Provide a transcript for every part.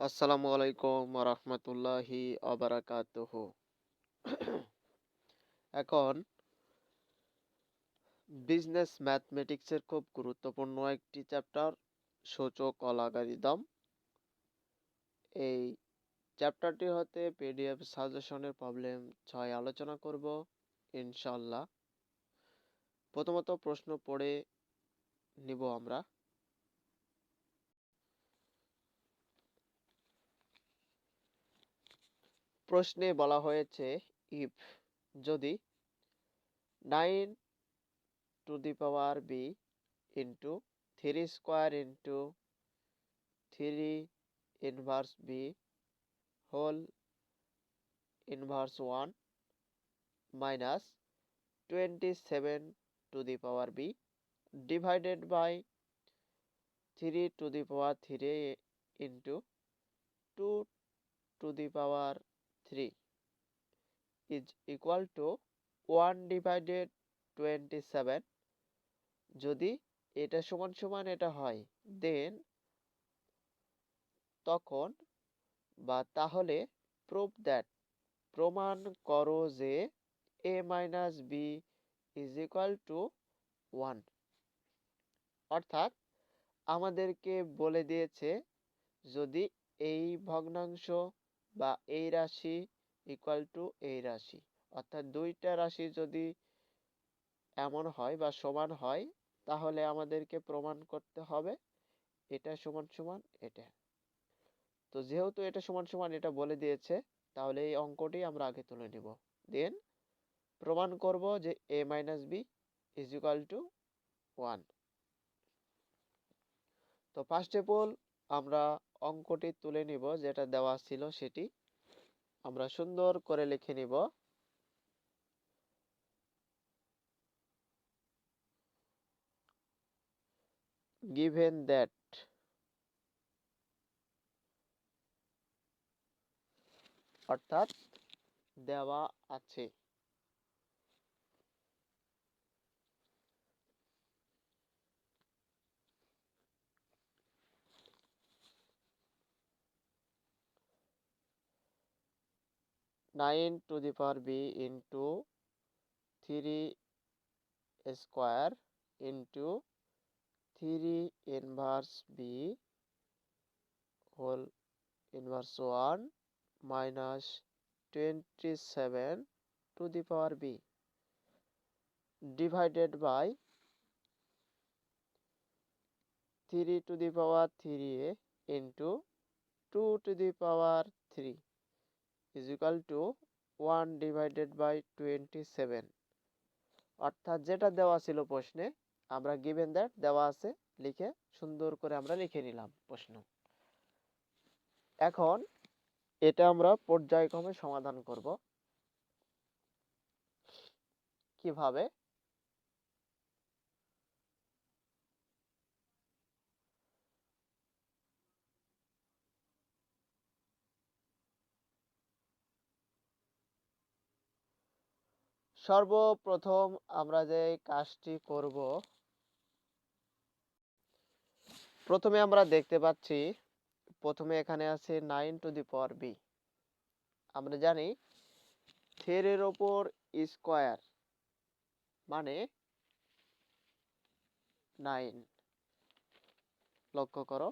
আসসালামু আলাইকুম রহমতুল্লাহি আবারাকাতুহু। এখন বিজনেস ম্যাথমেটিক্সের খুব গুরুত্বপূর্ণ একটি চ্যাপ্টার, সূচক ও লগারিদম। এই চ্যাপ্টারটি হতে পিডিএফ সাজেশনের প্রবলেম 6 আলোচনা করব ইনশাআল্লাহ। প্রথমত প্রশ্ন পড়ে নিব আমরা। প্রশ্নে বলা হয়েছে ইফ যদি 9 to the power b into 3 square into 3 inverse b whole inverse 1 minus 27 to the power b divided by 3 to the power 3 into 2 to the power 3 is equal to 1 divided 27 যদি এটা সমান সমান এটা হয় দেন তখন বা তাহলে prove that প্রমাণ করো যে a minus b is equal to 1। অর্থাৎ আমাদেরকে বলে দিয়েছে যদি এই ভগ্নাংশ বা এই রাশি ইকুয়াল টু এই রাশি, অর্থাৎ দুইটা রাশি যদি এমন হয় বা সমান হয় তাহলে আমাদেরকে প্রমাণ করতে হবে এটা সমান সমান এটা। তো যেহেতু এটা সমান সমান এটা বলে দিয়েছে তাহলে এই অঙ্কটি আমরা আগে তুলে নিব, দেন প্রমাণ করব যে a minus b is equal to 1। তো ফার্স্ট অফ অল আমরা অঙ্কটি তুলে নিব, যেটা দেওয়া ছিল সেটি আমরা সুন্দর করে লিখে নিব। given that অর্থাৎ দেওয়া আছে 9 to the power b into 3 square into 3 inverse b whole inverse 1 minus 27 to the power b divided by 3 to the power 3 into 2 to the power 3 is equal to 1 divided by 27। অর্থাৎ যেটা দেওয়া ছিল প্রশ্নে আমরা given that দেওয়া আছে লিখে সুন্দর করে আমরা লিখে নিলাম প্রশ্ন। এখন এটা আমরা পর্যায়ক্রমে সমাধান করব। কিভাবে? সর্বপ্রথম আমরা যে কাজটি করব, প্রথমে আমরা দেখতে পাচ্ছি প্রথমে এখানে আছে 9 টু দি পাওয়ার বি। আমরা জানি 3 এর উপর স্কয়ার মানে 9। লক্ষ্য করো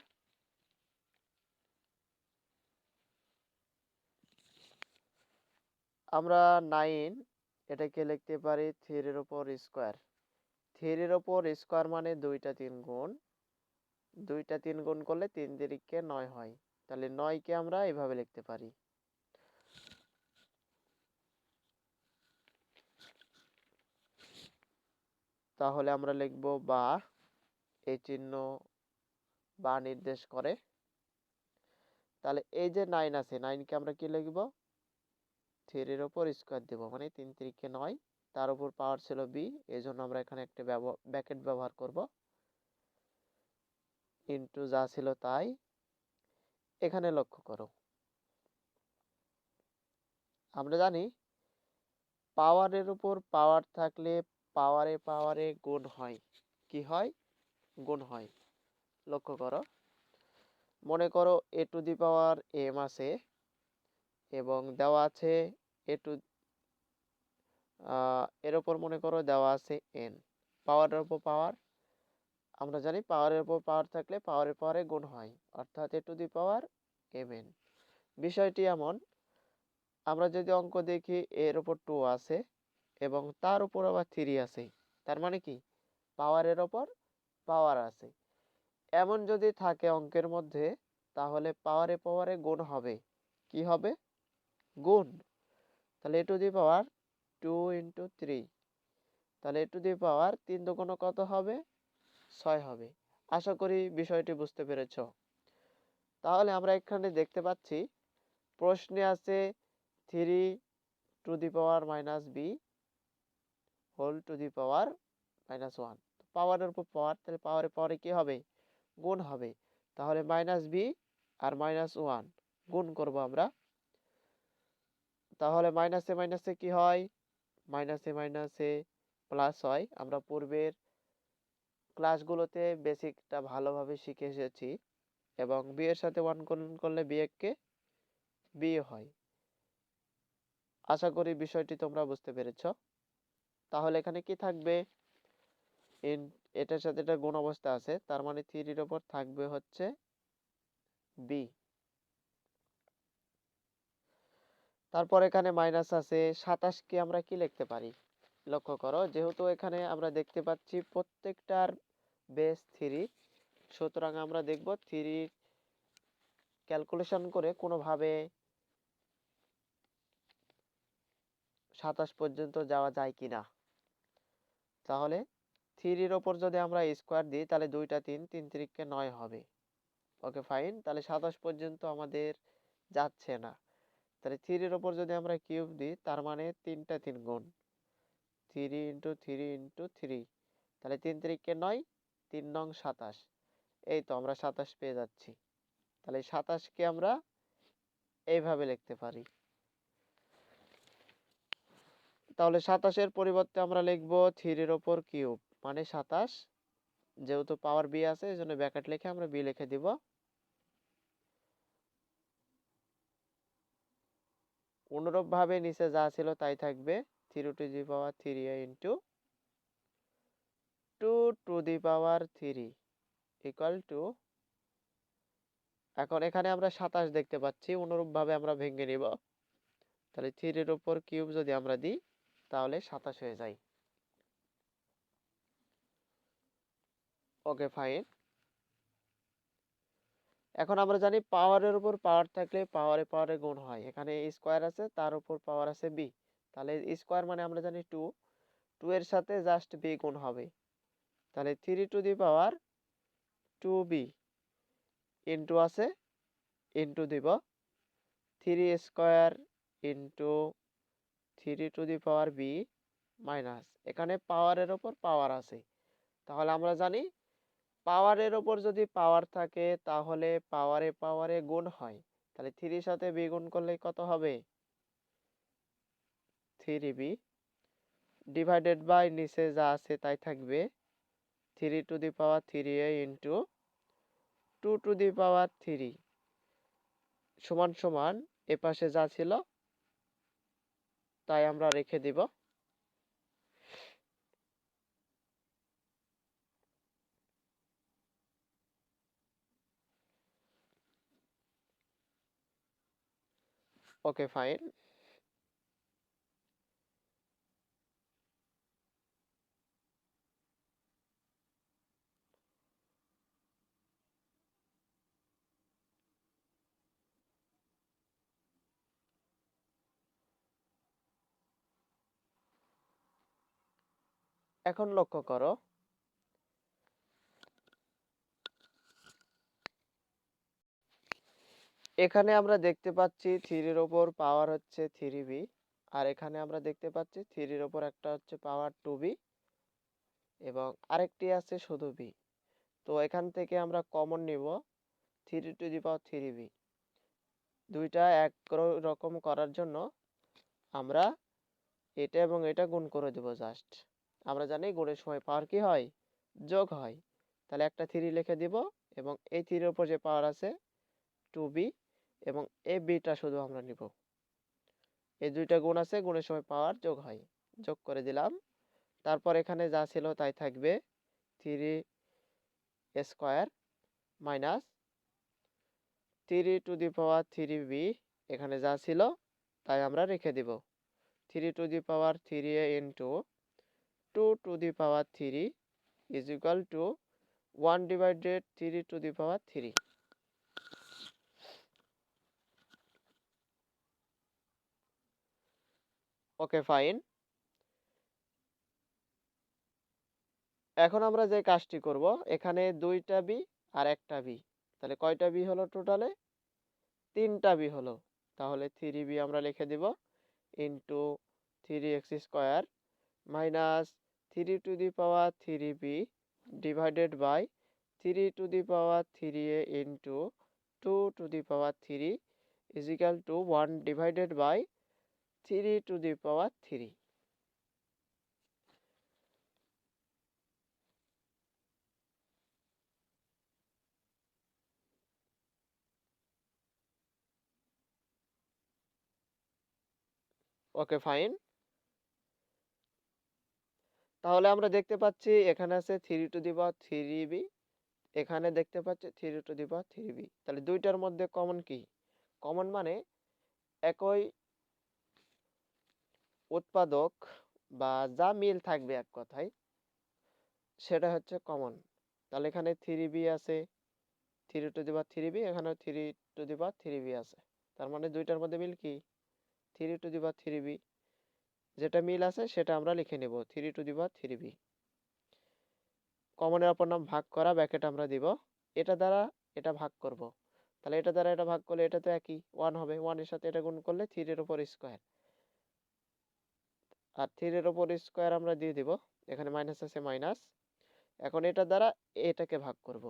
আমরা 9 এটাকে লিখতে পারি 3 এর উপর স্কয়ার। 3 এর উপর স্কয়ার মানে 2টা 3 গুণ, 2টা 3 গুণ করলে 3 তিরিকে 9 হয়। তাহলে 9 কে আমরা এভাবে লিখতে পারি। তাহলে আমরা লিখব বা, এই চিহ্ন বা নির্দেশ করে। তাহলে এই যে 9 আছে 9 কে আমরা কি লিখব? 3 এর উপর স্কয়ার দেব মানে 3 তিরিকে 9, তার উপর পাওয়ার ছিল b, এজন্য আমরা এখানে একটা ব্র্যাকেট ব্যবহার করব। ইনটু যা ছিল তাই। এখানে লক্ষ্য করো আমরা জানি পাওয়ারের উপর পাওয়ার থাকলে পাওয়ারে পাওয়ারে গুণ হয়। কি হয়? গুণ হয়। লক্ষ্য করো মনে করো এ টু দি পাওয়ার এম আছে এবং দেওয়া আছে এ টু এর ওপর মনে করো দেওয়া আছে এন, পাওয়ারের উপর পাওয়ার। আমরা জানি পাওয়ারের উপর পাওয়ার থাকলে পাওয়ারের পাওয়ারে গুণ হয়, অর্থাৎ a to the power m n. বিষয়টি এমন, আমরা যদি অঙ্ক দেখি এর উপর 2 আছে এবং তার উপর আবার 3 আছে, তার মানে কি পাওয়ারের ওপর পাওয়ার আছে। এমন যদি থাকে অঙ্কের মধ্যে, তাহলে পাওয়ারে পাওয়ারে গুণ হবে। কি হবে? গুণ। তাহলে এ টু দি পাওয়ার 2 ইন্টু 3, তাহলে এ টু দি পাওয়ার 3 দুগুণ কত হবে? 6 হবে। আশা করি বিষয়টি বুঝতে পেরেছ। তাহলে আমরা এখানে দেখতে পাচ্ছি প্রশ্নে আছে 3 to the power minus b whole to the power minus 1। পাওয়ারের উপর পাওয়ার, তাহলে পাওয়ারে পাওয়ারে কি হবে? গুণ হবে। তাহলে মাইনাস বি আর মাইনাস 1 গুণ করব আমরা। তাহলে মাইনাসে মাইনাসে কি হয়? মাইনাসে মাইনাসে প্লাস হয়। আমরা পূর্বের ক্লাসগুলোতে বেসিকটা ভালোভাবে শিখে এসেছি এবং বি এর সাথে 1 গুণ করলে বিয়োগকে বি হয়। আশা করি বিষয়টি তোমরা বুঝতে পেরেছ। তাহলে এখানে কি থাকবে? এটার সাথে এটা গুণ অবস্থা আছে, তার মানে 3 এর উপর থাকবে হচ্ছে বি। তারপর এখানে মাইনাস আছে 27 কে আমরা কি লিখতে পারি? লক্ষ্য করো, যেহেতু এখানে আমরা দেখতে পাচ্ছি প্রত্যেকটার বেস 3, সুতরাং আমরা দেখব 3 ক্যালকুলেশন করে কোনোভাবে 27 পর্যন্ত যাওয়া যায় কিনা। তাহলে 3 এর ওপর যদি আমরা স্কোয়ার দিই তাহলে 2টা 3, 3 3 9 হবে। ওকে ফাইন, তাহলে 27 পর্যন্ত আমাদের যাচ্ছে না। তাহলে 3 এর ওপর যদি আমরা কিউব দিই, তার মানে 3টা 3 গুণ 3 ইন্টু 3 ইন্টু 3, তাহলে 3 3 9, 3 নং 27। এই তো আমরা 27 পেয়ে যাচ্ছি। তাহলে 27কে আমরা এইভাবে লিখতে পারি। তাহলে 27-এর পরিবর্তে আমরা লিখব 3 এর ওপর কিউব, মানে 27। যেহেতু পাওয়ার বি আছে এই জন্য ব্র্যাকেট লিখে আমরা বি লিখে দিব। অনুরূপভাবে নিচে যা ছিল তাই থাকবে, 3 to the power 3 into 2 to the power 3 equal to, এখন এখানে আমরা 27 দেখতে পাচ্ছি, অনুরূপভাবে আমরা ভেঙে নিব। তাহলে 3 এর উপর কিউব যদি আমরা দিই তাহলে 27 হয়ে যায়। Okay fine. এখন আমরা জানি পাওয়ারের উপর পাওয়ার থাকলে পাওয়ারে পাওয়ারে গুণ হয়। এখানে স্কোয়ার আছে, তার উপর পাওয়ার আছে বি, তাহলে স্কোয়ার মানে আমরা জানি 2, 2 এর সাথে জাস্ট বি গুণ হবে। তাহলে 3 to the power 2b into আছে, ইন্টু দিব 3 square into 3 to the power b minus, এখানে পাওয়ারের ওপর পাওয়ার আছে। তাহলে আমরা জানি পাওয়ারের ওপর যদি পাওয়ার থাকে তাহলে পাওয়ারে পাওয়ারে গুণ হয়। তাহলে 3 সাথে বি গুণ করলে কত হবে? 3b ডিভাইডেড বাই নিচে যা আছে তাই থাকবে, 3 to the power 3a into 2 to the power 3 সমান সমান এপাশে যা ছিল তাই আমরা রেখে দিব। Okay fine. এখন লক্ষ্য করো, এখানে আমরা দেখতে পাচ্ছি 3 এর ওপর পাওয়ার হচ্ছে 3b, আর এখানে আমরা দেখতে পাচ্ছি 3 এর ওপর একটা হচ্ছে পাওয়ার 2b এবং আরেকটি আছে শুধু b। তো এখান থেকে আমরা কমন নিব 3 টু দি পাওয়ার 3b। দুইটা এক রকম করার জন্য আমরা এটা এবং এটা গুণ করে দেব জাস্ট। আমরা জানি গুণের সময় পাওয়ার কি হয়? যোগ হয়। তাহলে একটা 3 লিখে দিব এবং এই 3 এর উপর যে পাওয়ার আছে টু বি এবং এ বিটা শুধু আমরা নিব। এই দুইটা গুণ আছে, গুণের সময় পাওয়ার যোগ হয়, যোগ করে দিলাম। তারপর এখানে যা ছিল তাই থাকবে, 3 square minus 3 to the power 3b, এখানে যা ছিল তাই আমরা রেখে দিব। 3 to the power 3a into 2 to the power 3 is equal to 1/3 okay fine. এখন আমরা যে কাজটি করব, এখানে দুইটা বি আর একটা বি, তাহলে কয়টা বি হলো টোটালে? 3টা বি হলো। তাহলে 3b আমরা লিখে দিব into 3x² minus 3 to the power 3b divided by 3 to the power 3a into 2 to the power 3 is equal to 1/3 okay fine. তাহলে আমরা দেখতে পাচ্ছি এখানে আছে 3 টু দি পাওয়ার 3b, এখানে দেখতে পাচ্ছি 3 টু দি পাওয়ার 3b। তাহলে দুইটার মধ্যে কমন কি? কমন মানে একই উৎপাদক বা যা মিল থাকবে এক কথায়, সেটা হচ্ছে কমন। তাহলে এখানে 3b আছে, 3 টু দি পাওয়ার 3b, এখানেও 3 টু দি পাওয়ার 3b আছে। তার মানে দুইটার মধ্যে মিল কি? 3 টু দি পাওয়ার 3b। যেটা মিল আছে সেটা আমরা লিখে নেব, 3 টু দি পাওয়ার 3b। কমনের অপর নাম ভাগ করা, ব্র্যাকেট আমরা দিব। এটা দ্বারা এটা ভাগ করব, তাহলে এটা দ্বারা এটা ভাগ করলে এটা তো একই 1 হবে, 1 এর সাথে এটা গুণ করলে 3 এর উপর স্কয়ার, আর 3 এর উপর স্কয়ার আমরা দিয়ে দিব। এখানে মাইনাস আছে মাইনাস। এখন এটা দ্বারা এটাকে ভাগ করব,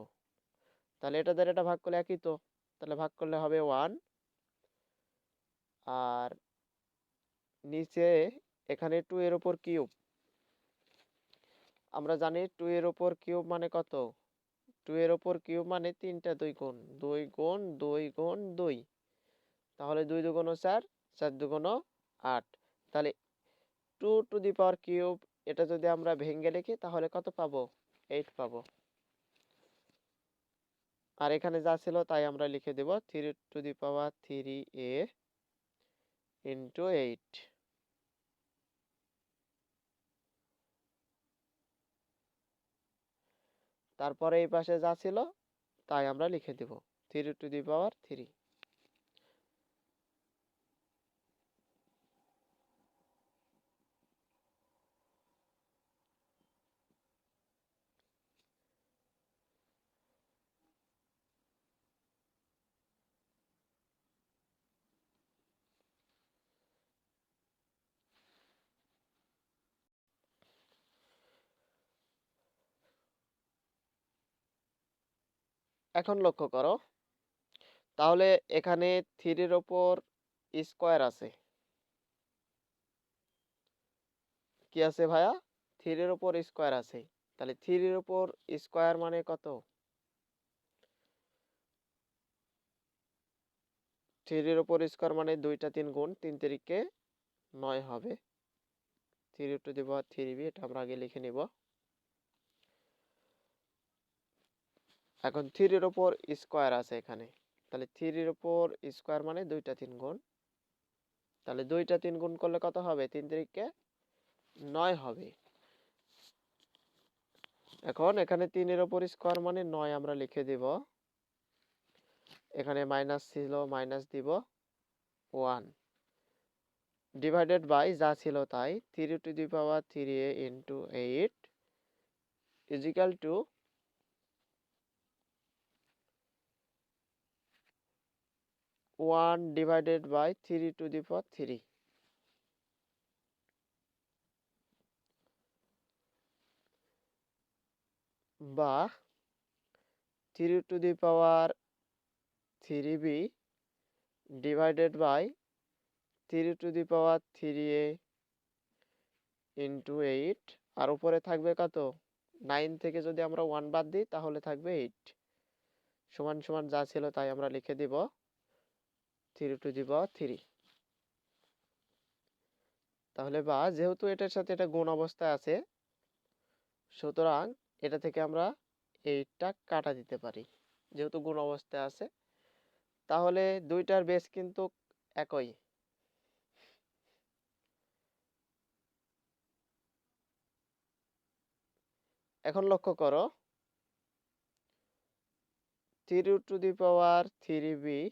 তাহলে এটা দ্বারা এটা ভাগ করলে একই তো, তাহলে ভাগ করলে হবে 1। আর নিচে এখানে 2 এর উপর কিউব, আমরা জানি 2 এর উপর কিউব মানে কত? 2 এর উপর কিউব মানে 3টা 2 গুণ 2 গুণ 2 গুণ 2, তাহলে 2 দুগুণ 4, 4 দুগুণ 8। তাহলে 2 টু দি পাওয়ার কিউব, এটা যদি আমরা ভেঙে লিখি তাহলে কত পাবো? 8 পাবো। আর এখানে যা ছিল তাই আমরা লিখে দেব, 3 to the power 3a into 8। তারপরে এই পাশে যা ছিল তাই আমরা লিখে দেব, 3 টু দি পাওয়ার 3। এখন লক্ষ্য করো, তাহলে এখানে 3 এর উপর স্কয়ার আছে, কি আছে ভাইয়া? 3 এর উপর স্কয়ার আছে। তাহলে 3 এর উপর স্কয়ার মানে কত? 3 এর উপর স্কয়ার মানে 2টা 3 গুণ 3 তিরিকে 9 হবে। 3 টু দি পাওয়ার 3b, এটা আমরা আগে লিখে নিব। এখন 3 এর উপর স্কয়ার আছে এখানে, তাহলে 3 এর উপর স্কয়ার মানে 2টা 3 গুণ, তাহলে 2টা 3 গুণ করলে কত হবে? 3 তিরিকে 9 হবে। এখন এখানে 3 এর উপর স্কয়ার মানে 9 আমরা লিখে দিব। এখানে মাইনাস ছিল মাইনাস দিব 1 ডিভাইডেড বাই যা ছিল তাই 3 to the power 3a into 8 is equal to 1 divided by 3 to the power 3, বা 3 to the power 3b divided by 3 to the power 3a into 8। আর উপরে থাকবে কত? 9 থেকে যদি আমরা 1 বাদ দিই তাহলে থাকবে 8। সমান সমান যা ছিল তাই আমরা লিখে দিব 3 তাহলে বা যেহেতু এটার সাথে এটা গুণ অবস্থায় আছে, সুতরাং এটা থেকে আমরা এইটা কাটা দিতে পারি যেহেতু গুণ অবস্থায় আছে। তাহলে দুইটার বেস কিন্তু একই। এখন লক্ষ্য করো 3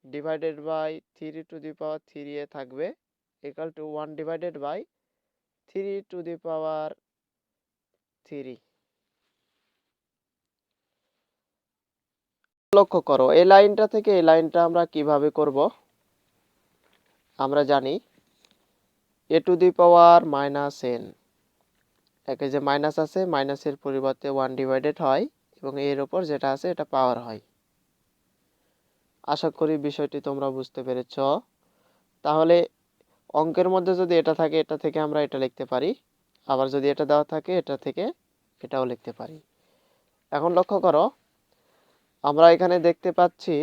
ডিভাইডেড বাই 3 থাকবে ইকুয়াল টু 1 ডিভাইডেড বাই 3 লক্ষ্য করো এই লাইনটা থেকে এই লাইনটা আমরা কিভাবে করব। আমরা জানি a to the power minus n, একে যে মাইনাস আছে মাইনাসের পরিবর্তে 1 ডিভাইডেড হয় এবং এর উপর যেটা আছে এটা পাওয়ার হয়। আশা করি বিষয়টি তোমরা বুঝতে পেরেছ। তাহলে অঙ্কের মধ্যে যদি এটা থাকে এটা থেকে আমরা এটা লিখতে পারি, আবার যদি এটা দেওয়া থাকে এটা থেকে এটাও লিখতে পারি। এখন লক্ষ্য করো আমরা এখানে দেখতে পাচ্ছি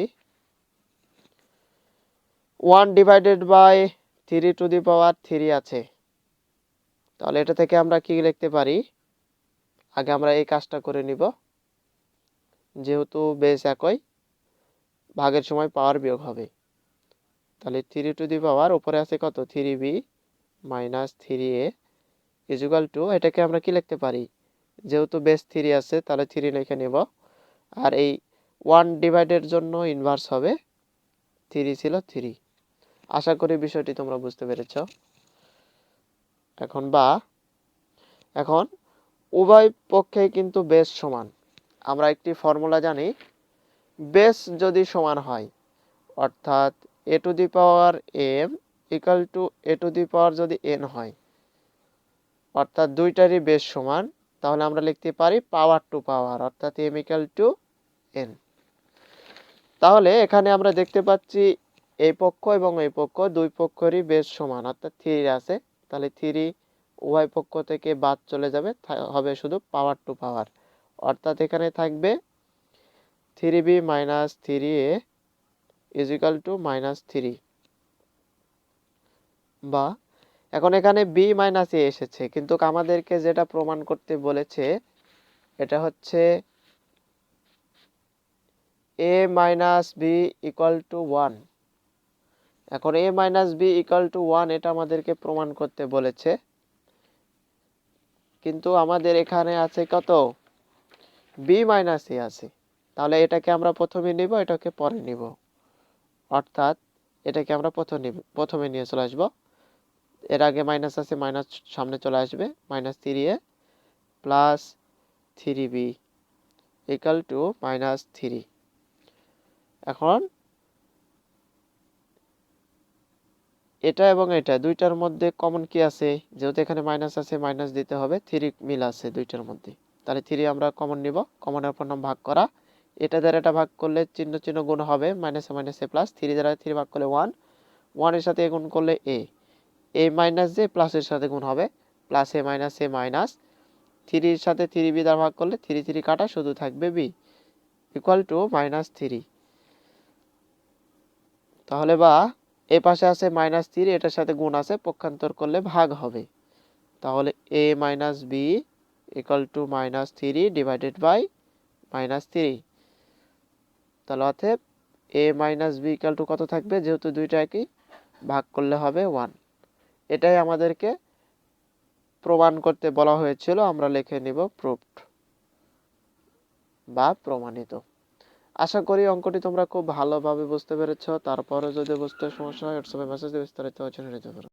1 divided by 3 to the power 3 আছে। তাহলে এটা থেকে আমরা কি লিখতে পারি, আগে আমরা এই কাজটা করে নিব। যেহেতু বেস একই, ভাগের সময় পাওয়ার বিয়োগ হবে। তাহলে 3 টু দি পাওয়ার উপরে আছে কত 3b minus 3a equal to, এটাকে আমরা কি লিখতে পারি, যেহেতু বেস 3 আছে তাহলে 3 লিখে নেব। আর এই 1 ডিভাইডের জন্য ইনভার্স হবে 3 ছিল 3। আশা করি বিষয়টি তোমরা বুঝতে পেরেছ। এখন উভয় পক্ষে কিন্তু বেস সমান। আমরা একটি ফর্মুলা জানি, বেস যদি সমান হয় অর্থাৎ a to the power m equal to a to the power যদি n হয়, অর্থাৎ দুইটারই বেস সমান, তাহলে আমরা লিখতে পারি পাওয়ার টু পাওয়ার অর্থাৎ m ইকুয়াল টু n। তাহলে এখানে আমরা দেখতে পাচ্ছি এই পক্ষ এবং এই পক্ষ দুই পক্ষেরই বেস সমান অর্থাৎ 3 আছে। তাহলে 3 উভয় পক্ষ থেকে বাদ চলে যাবে, হবে শুধু পাওয়ার টু পাওয়ার, অর্থাৎ এখানে থাকবে 3b minus 3a is equal to minus 3। বা এখন এখানে b মাইনাস a এসেছে, কিন্তু আমাদেরকে যেটা প্রমাণ করতে বলেছে এটা হচ্ছে a minus b equal to 1। এখন a minus b equal to 1 এটা আমাদেরকে প্রমাণ করতে বলেছে, কিন্তু আমাদের এখানে আছে কত b মাইনাস a আছে। তাহলে এটাকে আমরা প্রথমে নিব, এটাকে পরে নিব, অর্থাৎ এটাকে আমরা প্রথমে নিয়ে চলে আসবো। এর আগে মাইনাস আছে, মাইনাস সামনে চলে আসবে, minus 3a plus 3b equal to minus 3। এখন এটা এবং এটা দুইটার মধ্যে কমন কি আছে, যেহেতু এখানে মাইনাস আছে মাইনাস দিতে হবে, 3 মিল আছে দুইটার মধ্যে। তাহলে 3 আমরা কমন নিব, কমনের পর নাম ভাগ করা, এটা দ্বারা এটা ভাগ করলে চিহ্ন চিহ্ন গুণ হবে, মাইনাসে মাইনাসে প্লাস, 3 দ্বারা 3 ভাগ করলে 1, 1 এর সাথে গুণ করলে a মাইনাস যে প্লাসের সাথে গুণ হবে, প্লাস এ মাইনাস 3 এর সাথে 3b দ্বারা ভাগ করলে 3 3 কাটা শুধু থাকবে b ইকুয়াল টু মাইনাস 3। তাহলে বা এই পাশে আছে মাইনাস 3, এটার সাথে গুণ আছে, পক্ষান্তর করলে ভাগ হবে। তাহলে a minus b equal to minus 3 divided by minus 3। তাহলে অতএব a minus b equal to কত থাকবে, যেহেতু দুইটা একই, ভাগ করলে হবে 1। এটাই আমাদেরকে প্রমাণ করতে বলা হয়েছিল, আমরা লিখে নিব প্রুফড বা প্রমাণিত। আশা করি অঙ্কটি তোমরা খুব ভালোভাবে বুঝতে পেরেছ। তারপরে যদি বুঝতে সমস্যা হয় হোয়াটসঅ্যাপে মেসেজ দিয়ে বিস্তারিত জেনে নিতে পারো।